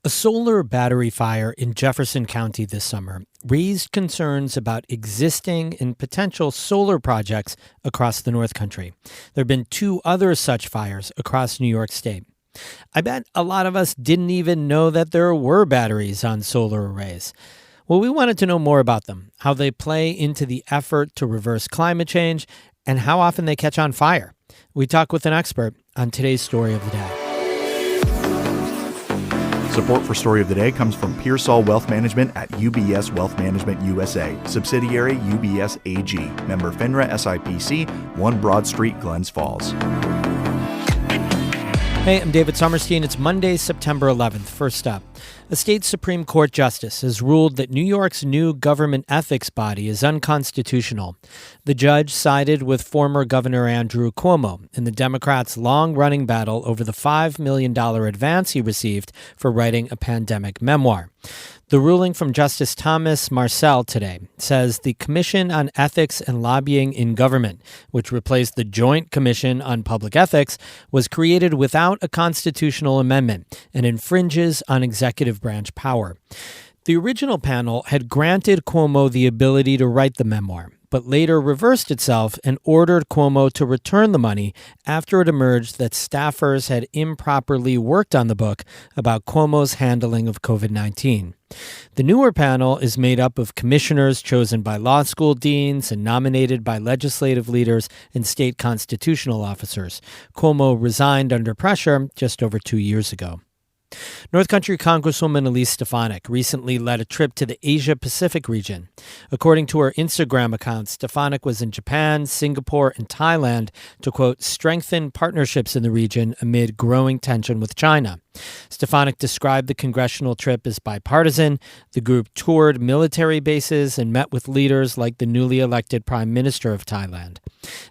A solar battery fire in Jefferson County this summer raised concerns about existing and potential solar projects across the North Country. There have been two other such fires across New York State. I bet a lot of us didn't even know that there were batteries on solar arrays. Well, we wanted to know more about them, how they play into the effort to reverse climate change, and how often they catch on fire. We talk with an expert on today's story of the day. Support for Story of the Day comes from Pearsall Wealth Management at UBS Wealth Management USA, subsidiary UBS AG, member FINRA SIPC, 1 Broad Street, Glens Falls. Hey, I'm David Sommerstein. It's Monday, September 11th. First up, a state Supreme Court justice has ruled that New York's new government ethics body is unconstitutional. The judge sided with former Governor Andrew Cuomo in the Democrats' long-running battle over the $5 million advance he received for writing a pandemic memoir. The ruling from Justice Thomas Marcel today says the Commission on Ethics and Lobbying in Government, which replaced the Joint Commission on Public Ethics, was created without a constitutional amendment and infringes on executive branch power. The original panel had granted Cuomo the ability to write the memoir, but later reversed itself and ordered Cuomo to return the money after it emerged that staffers had improperly worked on the book about Cuomo's handling of COVID-19. The newer panel is made up of commissioners chosen by law school deans and nominated by legislative leaders and state constitutional officers. Cuomo resigned under pressure just over 2 years ago. North Country Congresswoman Elise Stefanik recently led a trip to the Asia-Pacific region. According to her Instagram account, Stefanik was in Japan, Singapore, and Thailand to, quote, strengthen partnerships in the region amid growing tension with China. Stefanik described the congressional trip as bipartisan. The group toured military bases and met with leaders like the newly elected Prime Minister of Thailand.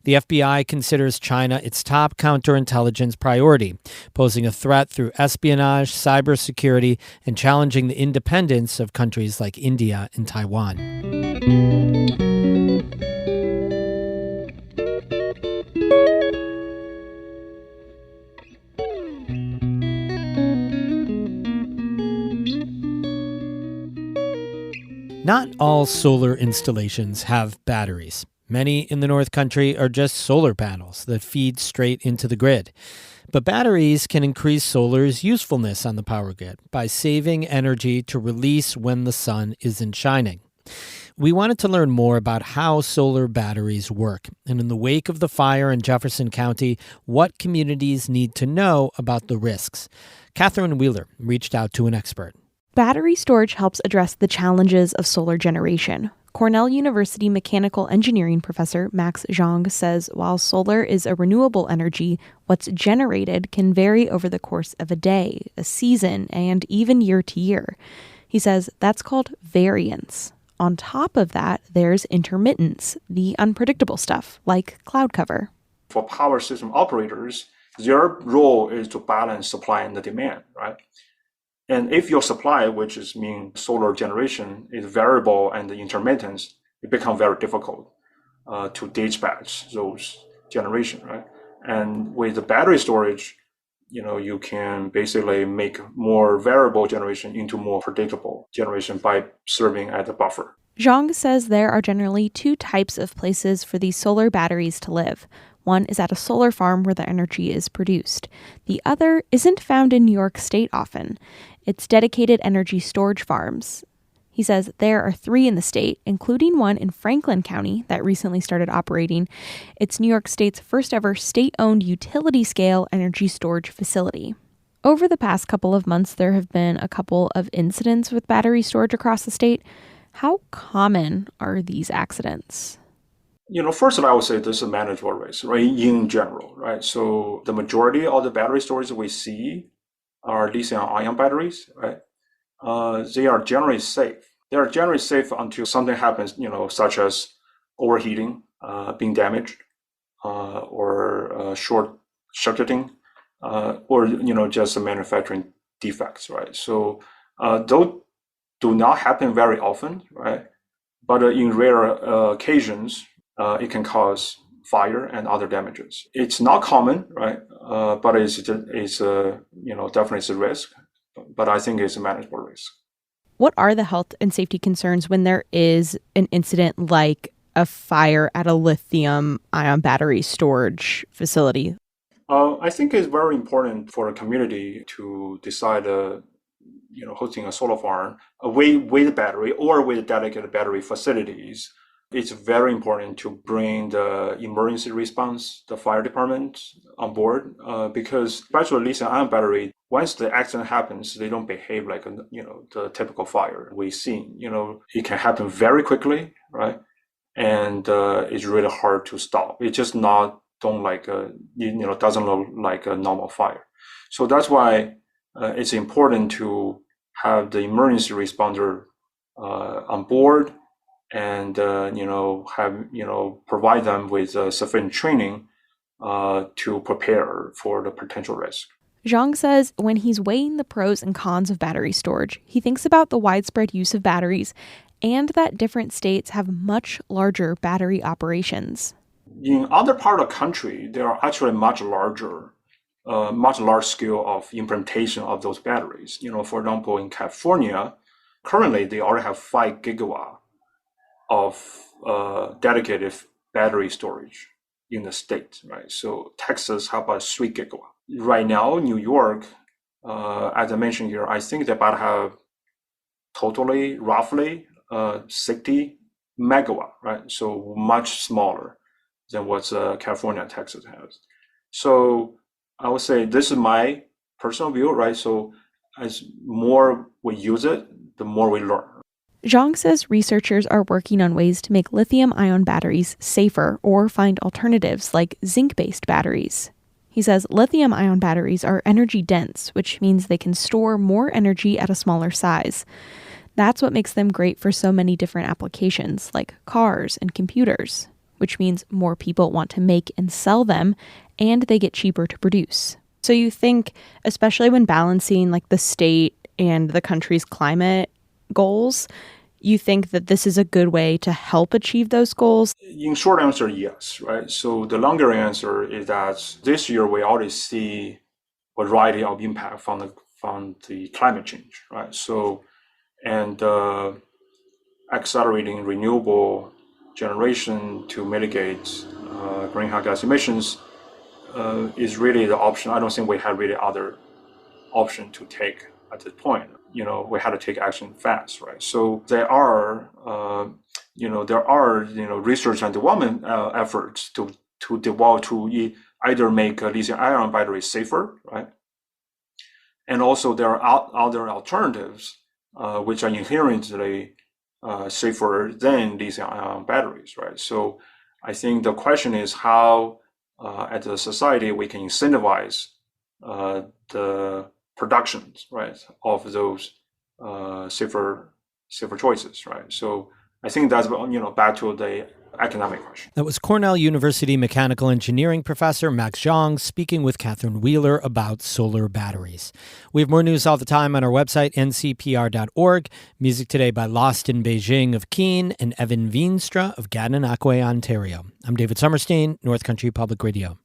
The FBI considers China its top counterintelligence priority, posing a threat through espionage, cybersecurity, and challenging the independence of countries like India and Taiwan. Not all solar installations have batteries. Many in the North Country are just solar panels that feed straight into the grid. But batteries can increase solar's usefulness on the power grid by saving energy to release when the sun isn't shining. We wanted to learn more about how solar batteries work, and in the wake of the fire in Jefferson County, what communities need to know about the risks. Catherine Wheeler reached out to an expert. Battery storage helps address the challenges of solar generation. Cornell University mechanical engineering professor Max Zhang says while solar is a renewable energy, what's generated can vary over the course of a day, a season, and even year to year. He says that's called variance. On top of that, there's intermittence, the unpredictable stuff, like cloud cover. For power system operators, their role is to balance supply and the demand, right? And if your supply, which is mean solar generation, is variable and the intermittence, it becomes very difficult to dispatch those generation, right? And with the battery storage, you can basically make more variable generation into more predictable generation by serving as a buffer. Zhang says there are generally two types of places for these solar batteries to live. One is at a solar farm where the energy is produced. The other isn't found in New York State often. It's dedicated energy storage farms. He says there are 3 in the state, including one in Franklin County that recently started operating. It's New York State's first ever state-owned utility-scale energy storage facility. Over the past couple of months, there have been a couple of incidents with battery storage across the state. How common are these accidents? First I would say this is a manageable risk, right? In general, right? So the majority of the battery storage we see are lithium-ion batteries, right? They are generally safe. They are generally safe until something happens, such as overheating, being damaged, or short-circuiting, or just manufacturing defects, right? So those do not happen very often, right? But in rare occasions, it can cause fire and other damages. It's not common, right? But it's definitely a risk. but I think it's a manageable risk. What are the health and safety concerns when there is an incident like a fire at a lithium-ion battery storage facility? I think it's very important for a community to decide, hosting a solar farm with battery or with dedicated battery facilities. It's very important to bring the emergency response, the fire department on board, because especially lithium-ion battery, once the accident happens, they don't behave like the typical fire we've seen. It can happen very quickly, right? And it's really hard to stop. It just doesn't look like a normal fire. So that's why it's important to have the emergency responder on board, and provide them with sufficient training to prepare for the potential risk. Zhang says when he's weighing the pros and cons of battery storage, he thinks about the widespread use of batteries and that different states have much larger battery operations. In other part of the country, there are actually much large scale of implementation of those batteries. For example, in California, currently they already have 5 gigawatts of dedicated battery storage in the state, right? So Texas have about 3 gigawatts. Right now, New York, as I mentioned here, I think they about have totally roughly 60 megawatt, right? So much smaller than what California and Texas has. So I would say this is my personal view, right? So as more we use it, the more we learn. Zhang says researchers are working on ways to make lithium-ion batteries safer or find alternatives like zinc-based batteries. He says lithium-ion batteries are energy dense, which means they can store more energy at a smaller size. That's what makes them great for so many different applications like cars and computers, which means more people want to make and sell them, and they get cheaper to produce. So you think, especially when balancing like the state and the country's climate goals, you think that this is a good way to help achieve those goals? In short answer, yes, right? So the longer answer is that this year we already see a variety of impact from the climate change, right? So, and accelerating renewable generation to mitigate greenhouse gas emissions is really the option. I don't think we have really other option to take at this point. We had to take action fast, right? So there are research and development efforts to develop to either make lithium-ion batteries safer, right? And also there are other alternatives which are inherently safer than lithium-ion batteries, right? So I think the question is how, as a society, we can incentivize the productions, right, of those safer choices, right? So I think that's back to the economic question. That was Cornell University mechanical engineering professor Max Zhang speaking with Catherine Wheeler about solar batteries. We have more news all the time on our website, ncpr.org. Music today by Lost in Beijing of Keen and Evan Veenstra of Gananoque, Ontario. I'm David Summerstein, North Country Public Radio.